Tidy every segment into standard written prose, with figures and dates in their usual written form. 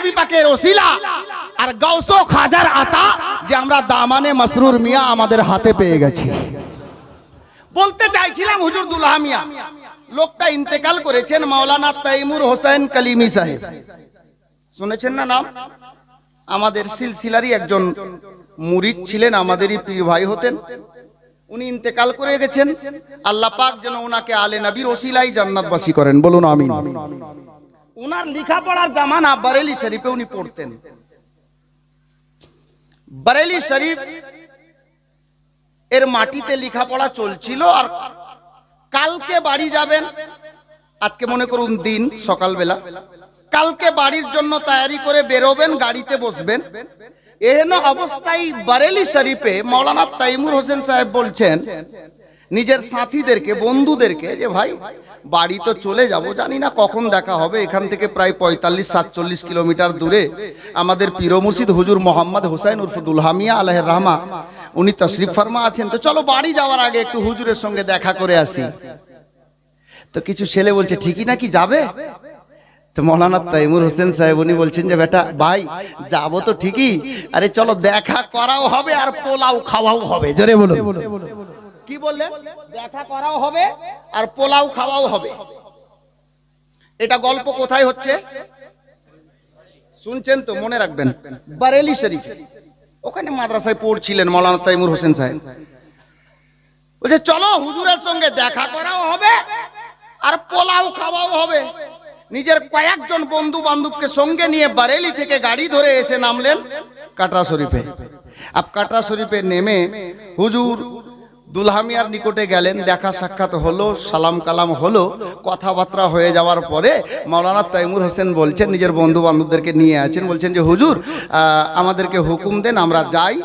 নবী পাকের ওসিলা আর গাউস ও খাজার আতা যে আমরা দামানে মাসরুর মিয়া আমাদের হাতে পেয়ে গেছি। বলতে চাইছিলাম হুজুর দুলহা মিয়া লোকটা ইন্তেকাল করেছেন মাওলানা তাইমুর হোসেন কালিমি সাহেব, শুনেছেন না নাম? আমাদের সিলসিলারই একজন মুরিদ ছিলেন, আমাদেরই পীর ভাই হতেন। উনি ইন্তেকাল করে গেছেন, আল্লাহ পাক যেন ওনাকে আলে নবীর ওসিলায় জান্নাতবাসী করেন, বলুন আমিন। উনার লেখাপড়ার জামানা বরেলি শরীফে উনি পড়তেন। বরেলি শরীফ এর মাটিতে লেখাপড়া চলছিল। আর কালকে বাড়ি যাবেন, আজকে মনে করুন দিন সকালবেলা, কালকে বাড়ির জন্য তৈরি করে বেরোবেন, গাড়িতে বসবেন। এহেন অবস্থায় বরেলি শরীফে মাওলানা তাইমুর হোসেন সাহেব বলছেন নিজের সাথীদেরকে, বন্ধুদেরকে যে ভাই বাড়ি তো চলে যাব, জানি না কখন দেখা হবে। এখান থেকে প্রায় 45-47 কিলোমিটার দূরে আমাদের পীর মুর্শিদ হুজুর মোহাম্মদ হুসাইন উর্ফ দুলহা মিয়া আলাইহির রহমা উনি তশরিফ ফরমা আছেন, তো চলো বাড়ি যাওয়ার আগে একটু হুজুরের সঙ্গে দেখা করে আসি। তো কিছু ছেলে বলছে ঠিকই নাকি যাবে? তো মাওলানা তাইমুর হোসেন সাহেব উনি বলছেন যে বেটা ভাই যাবো তো ঠিকই, আরে চলো দেখা করাও হবে আর পোলাও খাওয়াও হবে। জোরে বলুন। কি বললেন? দেখা করাও হবে আর পোলাও খাওয়াও হবে। এটা গল্প কোথায় হচ্ছে শুনছেন তো? মনে রাখবেন, বরেলি শরীফে। ওখানে মাদ্রাসায় পড়ছিলেন মাওলানা তাইমুর হোসেন সাহেব। বলছে চলো হুজুরের সঙ্গে দেখা করাও হবে আর পোলাও খাওয়াও হবে। নিজের কয়েকজন বন্ধু বান্ধবকে সঙ্গে নিয়ে বরেলি থেকে গাড়ি ধরে এসে নামলেন কাটরা শরীফে। আপ কাটরা শরীফে নেমে হুজুর দুলহা মিয়ার নিকটে গেলেন, দেখা সাক্ষাৎ হলো, সালাম কালাম হলো। কথাবার্তা হয়ে যাওয়ার পরে মাওলানা তাইমুর হোসেন বলছেন, নিজের বন্ধু বান্ধবদেরকে নিয়ে আছেন, বলছেন যে হুজুর আমাদেরকে হুকুম দেন, আমরা যাই,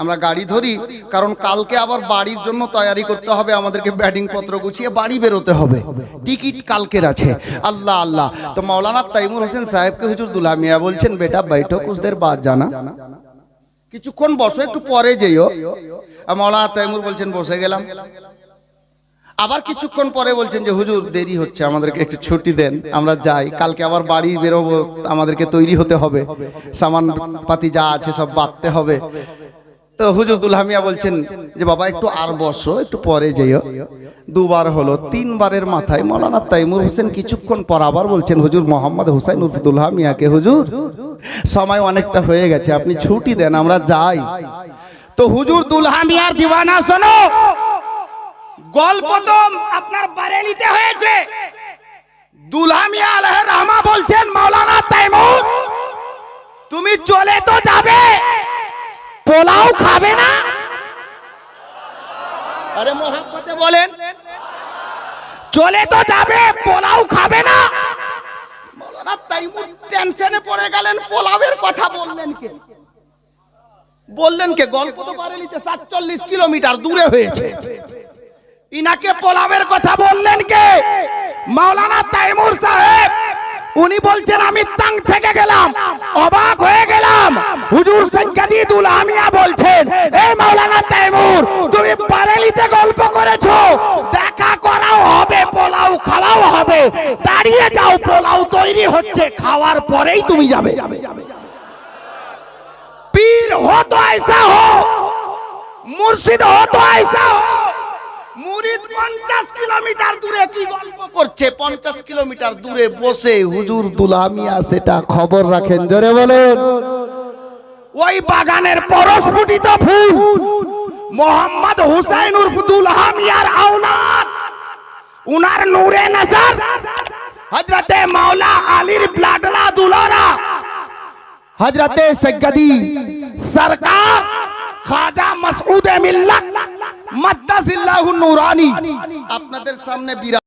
আমরা গাড়ি ধরি, কারণ কালকে আবার বাড়ির জন্য তৈরি করতে হবে, আমাদেরকে ব্যাটিং পত্র গুছিয়ে বাড়ি বেরোতে হবে, টিকিট কালকের আছে। আল্লাহ আল্লাহ। তো মাওলানা তাইমুর হোসেন সাহেবকে হুজুর দুলহা মিয়া বলছেন বেটা बैठो कुछ देर बाद जाना, কিছুক্ষণ বসো, একটু পরে যেও। মাওলানা তাইমুর বলছেন বসে গেলাম। আবার কিছুক্ষণ পরে বলছেন যে হুজুর দেরি হচ্ছে, আমাদেরকে একটু ছুটি দেন, আমরা যাই, কালকে আবার বাড়ি বেরোবো, আমাদেরকে তৈরি হতে হবে, সামান পাতি যা আছে সব বাঁধতে হবে। তো হুজুর দুলহা মিয়া বলছেন যে বাবা একটু আর বসো, একটু পরে যেও। দুবার হলো, তিনবারের মাথায় মাওলানা তাইমুর হোসেন কিছুক্ষণ পর আবার বলছেন হুজুর মোহাম্মদ হুসাইন উর্ফ দুলহা মিয়াকে, হুজুর সময় অনেকটা হয়ে গেছে, আপনি ছুটি দেন, আমরা যাই। তো হুজুর দুলহা মিয়ার দিওয়ানা শোনো, গল্প তো আপনার বরেলিতে হয়েছে। দুলহা মিয়া আলাইহির রহমা বলছেন মাওলানা তাইমুর তুমি চলে তো যাবে, পোলাও খাবে না? আরে মোহাম্মতে বলেন, চলে তো যাবে, পোলাও খাবে না? মাওলানা তাইমুর টেনশনে পড়ে গেলেন, পোলাওয়ের কথা বললেন কে? গল্প তো বরেলিতে 47 কিলোমিটার দূরে হয়েছে, ইনাকে পোলাওয়ের কথা বললেন কে? মাওলানা তাইমুর সাহেব উনি বলছেন আমি তাং থেকে গেলাম, অবাক হয়ে গেলাম। হুজুর সৈয়দি দুলহা মিয়া বলছেন এই মাওলানা তাইমুর তুমি বরেলিতে গল্প করেছো, দেখা করাও হবে, পোলাও খাওয়াও হবে, দাঁড়িয়ে যাও, পোলাও তৈরি হচ্ছে, খাওয়ার পরেই তুমি যাবে। পীর हो तो ऐसा हो, मुर्शिद हो तो ऐसा हो। মুরিদ 50 কিলোমিটার দূরে কি গল্প করছে, 50 কিলোমিটার দূরে বসে হুজুর দুলহা মিয়া সেটা খবর রাখেন। জোরে বলেন। ওই বাগানের পরস্ফুটিত ফুল মোহাম্মদ হুসাইন উর্ফ দুলহা মিয়ার আওলাদ, উনার নূরে নজর হযরতে মাওলা আলীর ব্লাডলা দুলারা হযরতে সৈয়দি সরকার খাজা মাসউদ মিল্লাত মাদ্দাজিল্লাহু নূরানি আপনাদের সামনে